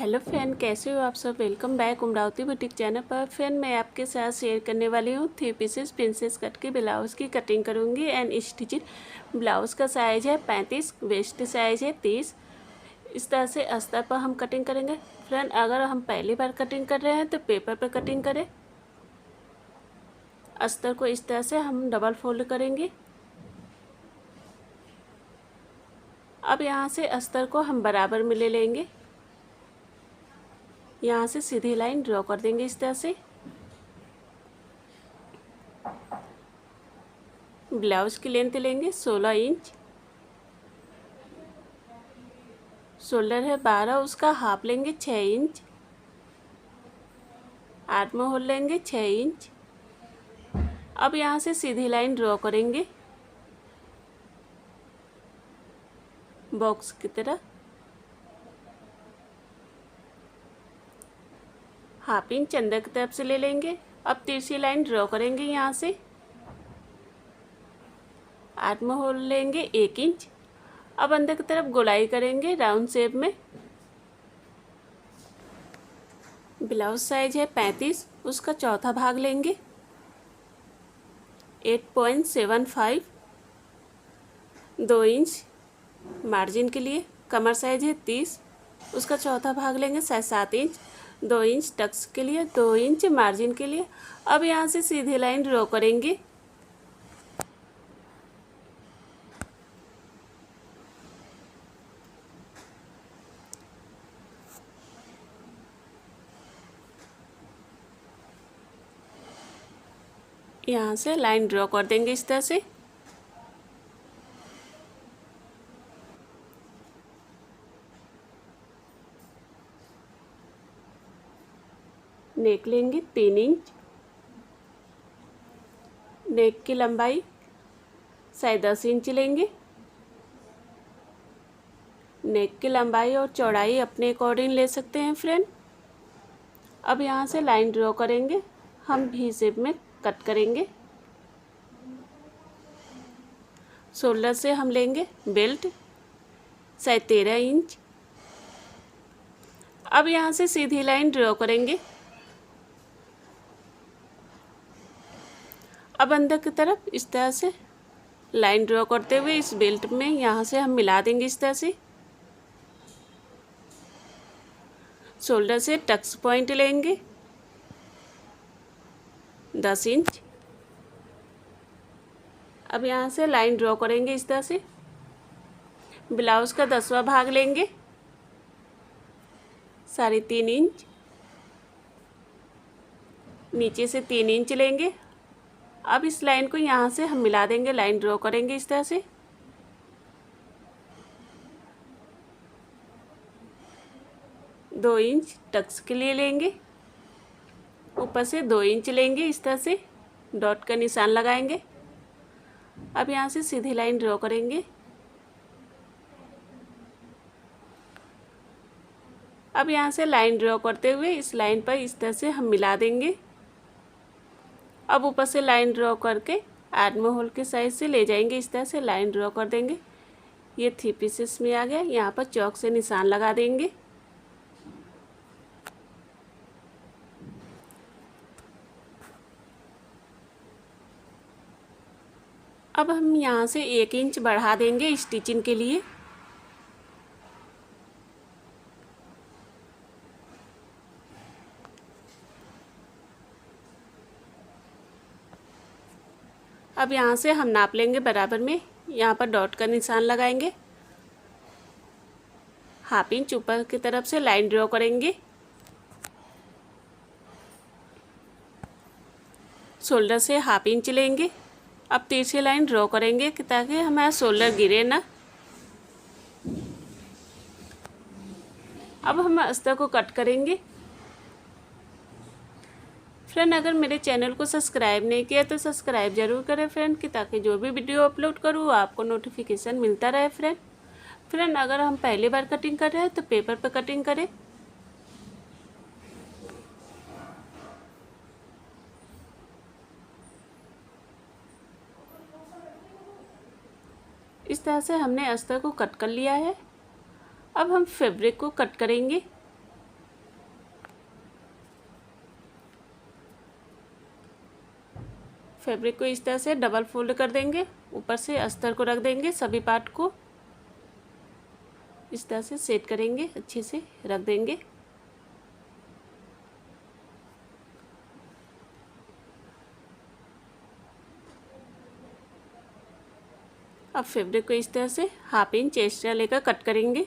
Hello friend, कैसे हो आप सब। Welcome back Amravati boutique channel पर। फ्रेंड, मैं आपके साथ शेयर करने वाली हूँ 3 पीसेस प्रिंसेस कट के ब्लाउज़ की कटिंग करूँगी एंड स्टिचिंग। ब्लाउज़ का साइज़ है 35, वेस्ट साइज़ है 30। इस तरह से अस्तर पर हम कटिंग करेंगे। फ्रेंड, अगर हम पहली बार कटिंग कर रहे हैं तो पेपर पर कटिंग करें। अस्तर को इस तरह से हम डबल फोल्ड करेंगे। अब यहाँ से अस्तर को हम बराबर में ले लेंगे। यहाँ से सीधी लाइन ड्रॉ कर देंगे इस तरह से। ब्लाउज़ की लेंथ लेंगे 16 इंच। शोल्डर है 12, उसका हाफ लेंगे 6 इंच। आर्म होल लेंगे 6 इंच। अब यहाँ से सीधी लाइन ड्रॉ करेंगे बॉक्स की तरह। हाफ इंच अंदर की तरफ से ले लेंगे। अब तिरछी लाइन ड्रॉ करेंगे यहाँ से। आर्म होल लेंगे 1 इंच। अब अंदर की तरफ गोलाई करेंगे राउंड शेप में। ब्लाउज साइज है 35, उसका चौथा भाग लेंगे 8.75, 2 इंच मार्जिन के लिए। कमर साइज है 30, उसका चौथा भाग लेंगे 7.5 इंच, 2 इंच टक्स के लिए, 2 इंच मार्जिन के लिए। अब यहाँ से सीधी लाइन ड्रॉ करेंगे। यहाँ से लाइन ड्रॉ कर देंगे इस तरह से। नेक लेंगे 3 इंच। नेक की लंबाई 10.5 इंच लेंगे। नेक की लंबाई और चौड़ाई अपने अकॉर्डिंग ले सकते हैं फ्रेंड। अब यहाँ से लाइन ड्रॉ करेंगे। हम वी शेप में कट करेंगे। शोल्डर से हम लेंगे बेल्ट 13 इंच। अब यहाँ से सीधी लाइन ड्रॉ करेंगे। अब अंदर की तरफ इस तरह से लाइन ड्रॉ करते हुए इस बेल्ट में यहाँ से हम मिला देंगे इस तरह से। शोल्डर से टक्स पॉइंट लेंगे 10 इंच। अब यहाँ से लाइन ड्रॉ करेंगे इस तरह से। ब्लाउज़ का 10वां भाग लेंगे 3.5 इंच। नीचे से 3 इंच लेंगे। अब इस लाइन को यहाँ से हम मिला देंगे, लाइन ड्रॉ करेंगे इस तरह से। दो इंच टक्स के लिए लेंगे। ऊपर से 2 इंच लेंगे इस तरह से, डॉट का निशान लगाएंगे। अब यहाँ से सीधी लाइन ड्रॉ करेंगे। अब यहाँ से लाइन ड्रॉ करते हुए इस लाइन पर इस तरह से हम मिला देंगे। अब ऊपर से लाइन ड्रॉ करके आर्म होल के साइड से ले जाएंगे, इस तरह से लाइन ड्रॉ कर देंगे। ये 3 पीसेस में आ गया। यहाँ पर चौक से निशान लगा देंगे। अब हम यहाँ से 1 इंच बढ़ा देंगे स्टिचिंग के लिए। अब यहाँ से हम नाप लेंगे बराबर में। यहाँ पर डॉट का निशान लगाएंगे। हाफ इंच ऊपर की तरफ से लाइन ड्रॉ करेंगे। शोल्डर से हाफ इंच लेंगे। अब तिरछी लाइन ड्रॉ करेंगे ताकि हमारा शोल्डर गिरे ना। अब हम अस्तर को कट करेंगे। फ्रेंड, अगर मेरे चैनल को सब्सक्राइब नहीं किया तो सब्सक्राइब जरूर करें फ्रेंड, कि ताकि जो भी वीडियो अपलोड करूँ आपको नोटिफिकेशन मिलता रहे फ्रेंड, अगर हम पहली बार कटिंग कर रहे हैं तो पेपर पर कटिंग करें। इस तरह से हमने अस्तर को कट कर लिया है। अब हम फैब्रिक को कट करेंगे। फैब्रिक को इस तरह से डबल फोल्ड कर देंगे, ऊपर से अस्तर को रख देंगे, सभी पार्ट को इस तरह से सेट करेंगे, अच्छे से रख देंगे। अब फैब्रिक को इस तरह से 1/2 इंच एक्स्ट्रा लेकर कट करेंगे।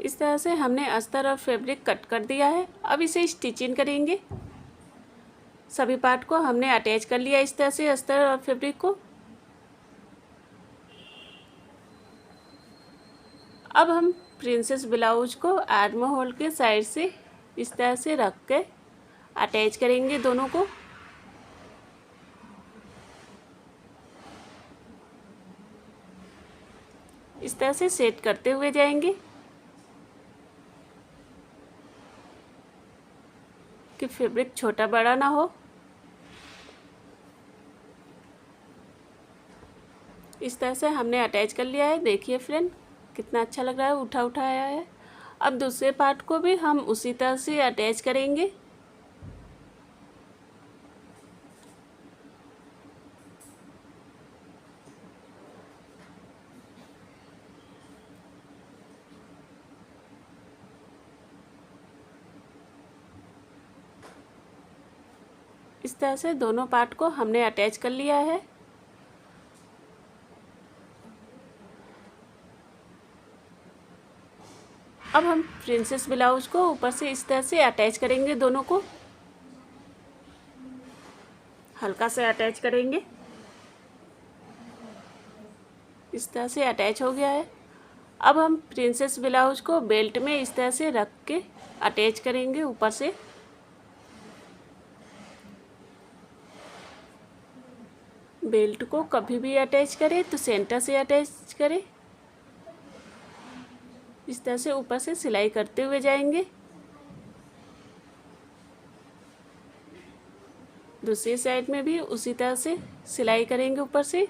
इस तरह से हमने अस्तर और फैब्रिक कट कर दिया है। अब इसे स्टिचिंग करेंगे। सभी पार्ट को हमने अटैच कर लिया इस तरह से अस्तर और फैब्रिक को। अब हम प्रिंसेस ब्लाउज को आर्म होल के साइड से इस तरह से रख के अटैच करेंगे दोनों को। इस तरह से सेट करते हुए जाएंगे कि फैब्रिक छोटा बड़ा ना हो। इस तरह से हमने अटैच कर लिया है। देखिए फ्रेंड कितना अच्छा लग रहा है, उठा उठा आया है। अब दूसरे पार्ट को भी हम उसी तरह से अटैच करेंगे। इस तरह से दोनों पार्ट को हमने अटैच कर लिया है। अब हम प्रिंसेस ब्लाउज को ऊपर से इस तरह से अटैच करेंगे, दोनों को हल्का से अटैच करेंगे। इस तरह से अटैच हो गया है। अब हम प्रिंसेस ब्लाउज को बेल्ट में इस तरह से रख के अटैच करेंगे ऊपर से। बेल्ट को कभी भी अटैच करें तो सेंटर से अटैच करें। इस तरह से ऊपर से सिलाई करते हुए जाएंगे। दूसरी साइड में भी उसी तरह से सिलाई करेंगे ऊपर से।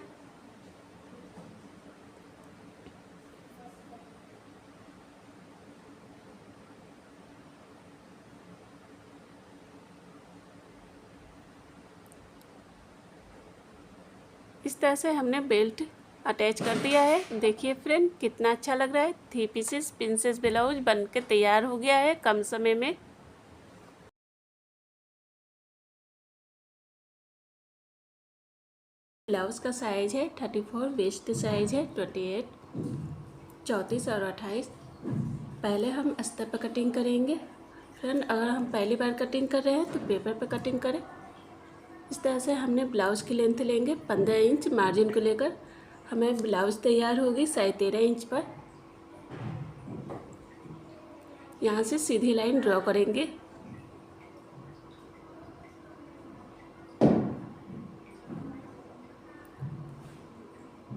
इस तरह से हमने बेल्ट अटैच कर दिया है। देखिए फ्रेंड कितना अच्छा लग रहा है। 3 पीसेस प्रिंसेस ब्लाउज बनकर तैयार हो गया है कम समय में। ब्लाउज का साइज है 34, वेस्ट साइज है 28, 34 और 28। पहले हम अस्तर पर कटिंग करेंगे। फ्रेंड अगर हम पहली बार कटिंग कर रहे हैं तो पेपर पर कटिंग करें। इस तरह से हमने ब्लाउज की लेंथ लेंगे 15 इंच मार्जिन को लेकर। हमें ब्लाउज तैयार होगी 13.5 इंच पर। यहाँ से सीधी लाइन ड्रॉ करेंगे।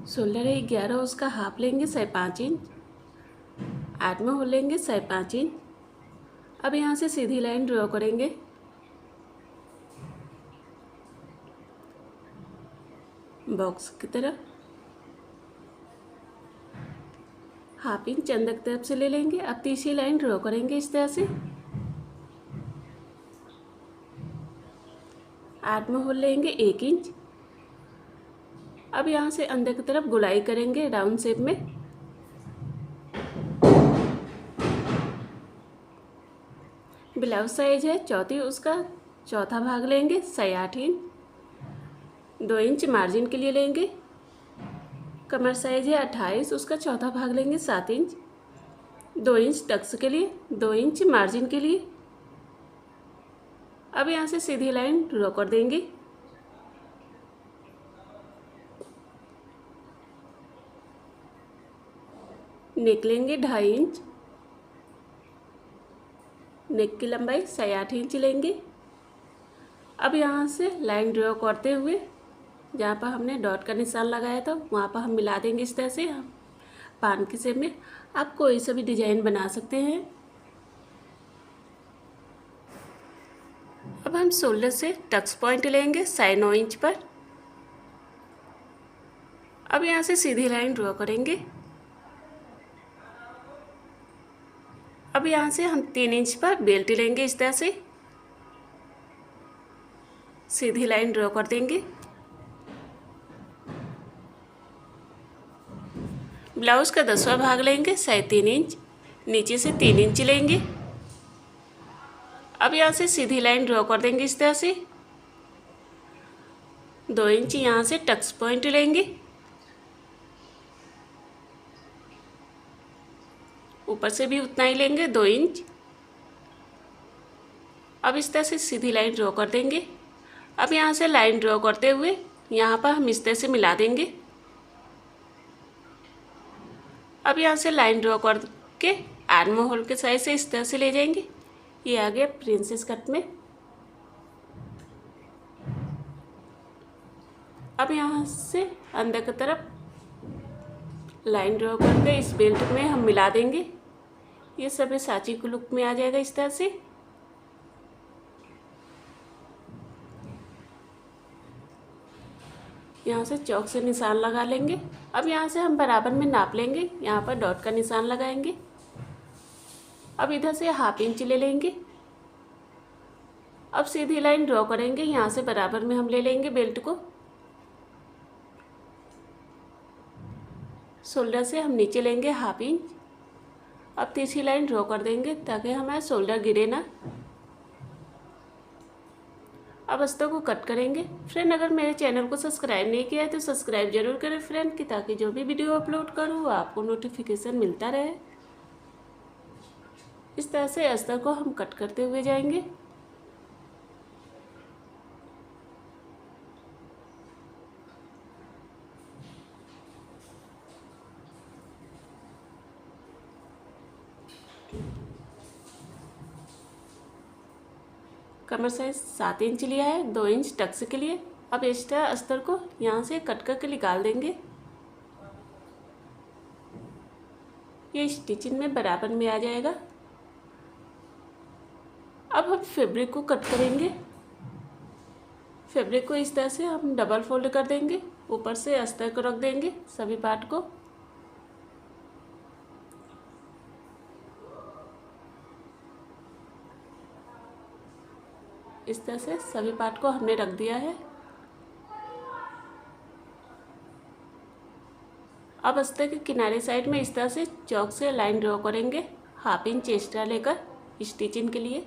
शोल्डर है 11, उसका हाफ लेंगे 5.5 इंच। आर्म होल लेंगे 5.5 इंच। अब यहाँ से सीधी लाइन ड्रॉ करेंगे। बॉक्स की तरफ हाफ इंच अंदर की तरफ से ले लेंगे। अब तीसरी लाइन ड्रॉ करेंगे इस तरह से। आर्म होल लेंगे 1 इंच। अब यहाँ से अंदर की तरफ गुलाई करेंगे राउंड शेप में। ब्लाउज साइज है 34, उसका चौथा भाग लेंगे 8.5 इंच। 2 इंच मार्जिन के लिए लेंगे। कमर साइज है 28, उसका चौथा भाग लेंगे 7 इंच। 2 इंच टक्स के लिए, 2 इंच मार्जिन के लिए। अब यहाँ से सीधी लाइन ड्रॉ कर देंगे। नेक लेंगे 2.5 इंच। नेक की लंबाई 8.5 इंच लेंगे। अब यहाँ से लाइन ड्रॉ करते हुए जहाँ पर हमने डॉट का निशान लगाया था वहाँ पर हम मिला देंगे इस तरह से। हम पान के शेप में आप कोई सा भी डिजाइन बना सकते हैं। अब हम शोल्डर से टक्स पॉइंट लेंगे 9.5 इंच पर। अब यहाँ से सीधी लाइन ड्रॉ करेंगे। अब यहाँ से हम 3 इंच पर बेल्ट लेंगे, इस तरह से सीधी लाइन ड्रॉ कर देंगे। ब्लाउज का 10वां भाग लेंगे 3.5 इंच, नीचे से 3 इंच लेंगे। अब यहाँ से सीधी लाइन ड्रॉ कर देंगे, इस तरह से 2 इंच यहाँ से टक्स पॉइंट लेंगे। ऊपर से भी उतना ही लेंगे 2 इंच। अब इस तरह से सीधी लाइन ड्रॉ कर देंगे। अब यहाँ से लाइन ड्रॉ करते हुए यहाँ पर हम इस तरह से मिला देंगे। अब यहाँ से लाइन ड्रॉ करके आर्म होल के साइड से इस तरह से ले जाएंगे। ये आ गया प्रिंसेस कट में। अब यहाँ से अंदर की तरफ लाइन ड्रॉ करके इस बेल्ट में हम मिला देंगे। ये सभी सांची के लुक में आ जाएगा इस तरह से। यहाँ से चौक से निशान लगा लेंगे। अब यहाँ से हम बराबर में नाप लेंगे, यहाँ पर डॉट का निशान लगाएंगे। अब इधर से 1/2 इंच ले लेंगे। अब सीधी लाइन ड्रॉ करेंगे, यहाँ से बराबर में हम ले लेंगे बेल्ट को। शोल्डर से हम नीचे लेंगे 1/2 इंच। अब तीसरी लाइन ड्रॉ कर देंगे ताकि हमारा शोल्डर गिरे ना। अब अस्तर को कट करेंगे। फ्रेंड, अगर मेरे चैनल को सब्सक्राइब नहीं किया है तो सब्सक्राइब जरूर करें फ्रेंड, कि ताकि जो भी वीडियो अपलोड करूँ आपको नोटिफिकेशन मिलता रहे। इस तरह से अस्तर को हम कट करते हुए जाएंगे। कमर साइज 7 इंच लिया है, 2 इंच टक्स के लिए। अब एक्स्ट्रा अस्तर को यहाँ से कट करके निकाल देंगे। ये स्टिचिंग में बराबर में आ जाएगा। अब हम फैब्रिक को कट करेंगे। फैब्रिक को इस तरह से हम डबल फोल्ड कर देंगे, ऊपर से अस्तर को रख देंगे सभी पार्ट को। इस तरह से सभी पार्ट को हमने रख दिया है। अब अस्तर के किनारे साइड में इस तरह से चौक से लाइन ड्रॉ करेंगे 1/2 इंच एक्स्ट्रा लेकर स्टिचिंग के लिए।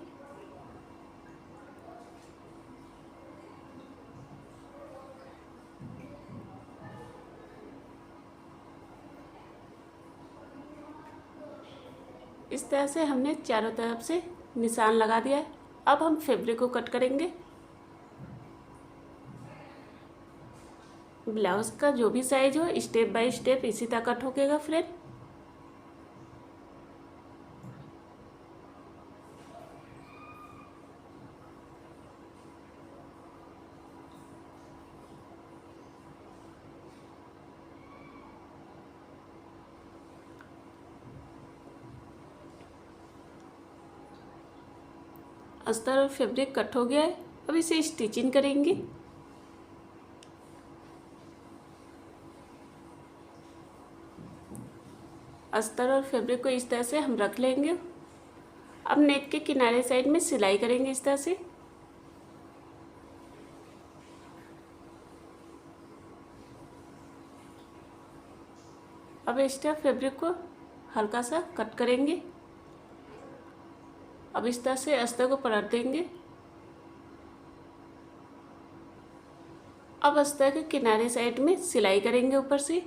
इस तरह से हमने चारों तरफ से निशान लगा दिया है। अब हम फैब्रिक को कट करेंगे। ब्लाउज का जो भी साइज हो स्टेप बाय स्टेप इसी तरह कट होगा फ्रेंड। अस्तर और फैब्रिक कट हो गया है। अब इसे स्टिचिंग करेंगे। अस्तर और फैब्रिक को इस तरह से हम रख लेंगे। अब नेक के किनारे साइड में सिलाई करेंगे इस तरह से। अब एक्स्ट्रा फैब्रिक को हल्का सा कट करेंगे। अब इस तरह से अस्तर को पलट देंगे। अब अस्तर के किनारे साइड में सिलाई करेंगे ऊपर से।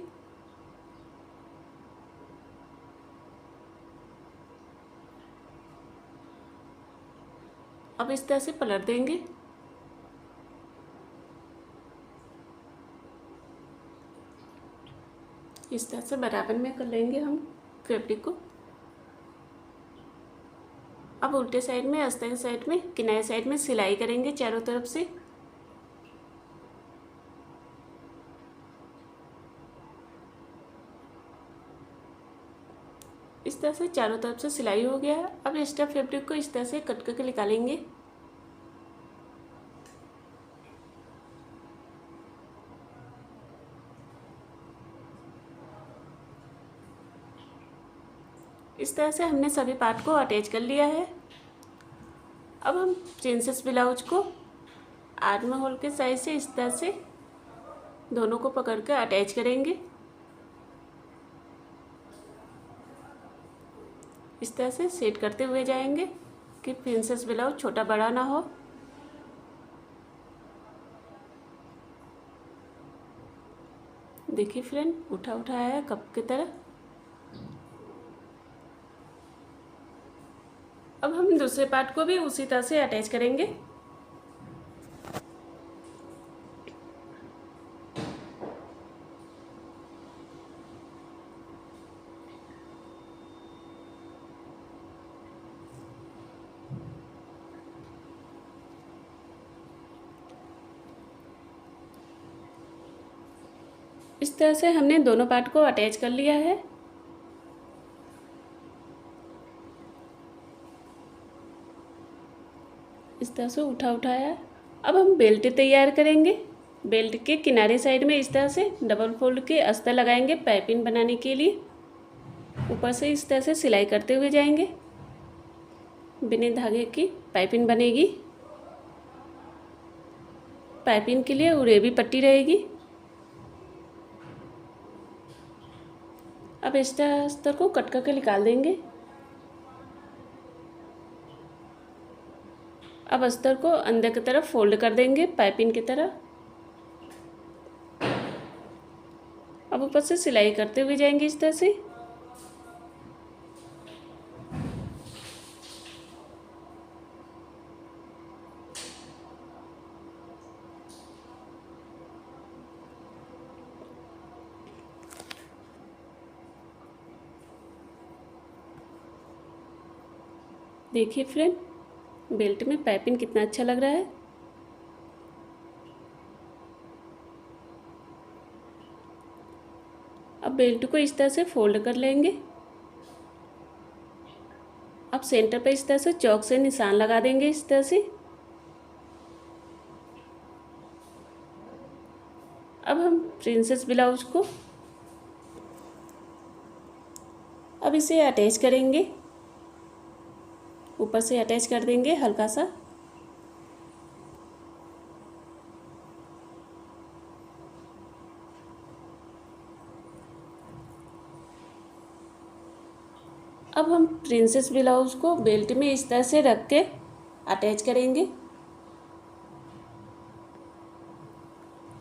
अब इस तरह से पलट देंगे। इस तरह से बराबर में कर लेंगे हम फैब्रिक को। अब उल्टे साइड में अस्तर के साइड में किनारे साइड में सिलाई करेंगे चारों तरफ से। इस तरह से चारों तरफ से सिलाई हो गया है। अब एक्स्ट्रा फैब्रिक को इस तरह से कट करके निकालेंगे। इस तरह से हमने सभी पार्ट को अटैच कर लिया है। अब हम प्रिंसेस ब्लाउज को आर्म होल के साइड से इस तरह से दोनों को पकड़ कर अटैच करेंगे। इस तरह से सेट करते हुए जाएंगे कि प्रिंसेस ब्लाउज छोटा बड़ा ना हो। देखिए फ्रेंड, उठा उठाया है कप की तरह। अब हम दूसरे पार्ट को भी उसी तरह से अटैच करेंगे। इस तरह से हमने दोनों पार्ट को अटैच कर लिया है। इस तरह से उठा उठाया। अब हम बेल्ट तैयार करेंगे। बेल्ट के किनारे साइड में इस तरह से डबल फोल्ड के अस्तर लगाएंगे पाइपिंग बनाने के लिए। ऊपर से इस तरह से सिलाई करते हुए जाएंगे। बिना धागे की पाइपिंग बनेगी। पाइपिंग के लिए उरेबी पट्टी रहेगी। अब एक्स्ट्रा अस्तर को कट करके निकाल देंगे। अब अस्तर को अंदर की तरफ फोल्ड कर देंगे पाइपिंग की तरह। अब ऊपर से सिलाई करते हुए जाएंगे इस तरह से। देखिए फ्रेंड, बेल्ट में पाइपिंग कितना अच्छा लग रहा है। अब बेल्ट को इस तरह से फोल्ड कर लेंगे। अब सेंटर पे इस तरह से चौक से निशान लगा देंगे इस तरह से। अब हम प्रिंसेस ब्लाउज को अब इसे अटैच करेंगे। ऊपर से अटैच कर देंगे हल्का सा। अब हम प्रिंसेस ब्लाउज को बेल्ट में इस तरह से रख के अटैच करेंगे।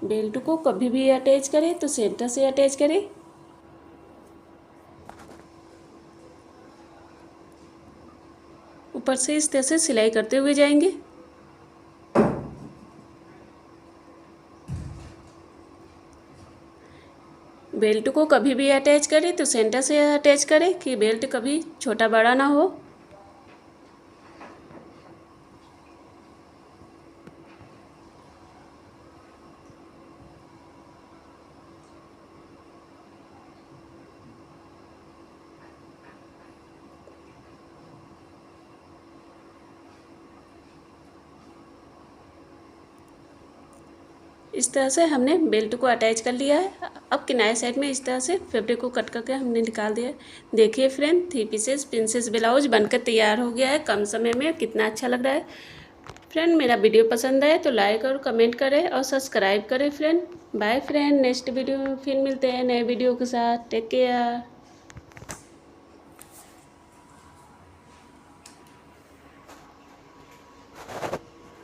बेल्ट को कभी भी अटैच करें तो सेंटर से अटैच करें। ऊपर से इस तरह से सिलाई करते हुए जाएंगे। बेल्ट को कभी भी अटैच करें तो सेंटर से अटैच करें कि बेल्ट कभी छोटा बड़ा ना हो। इस तरह से हमने बेल्ट को अटैच कर लिया है। अब किनारे साइड में इस तरह से फैब्रिक को कट करके हमने निकाल दिया है। देखिए फ्रेंड, 3 पीसेस प्रिंसेस ब्लाउज बनकर तैयार हो गया है। कम समय में कितना अच्छा लग रहा है। फ्रेंड, मेरा वीडियो पसंद आए तो लाइक और कमेंट करें और सब्सक्राइब करें friend. Bye friend, next video में फिर मिलते हैं नए वीडियो के साथ। Take care.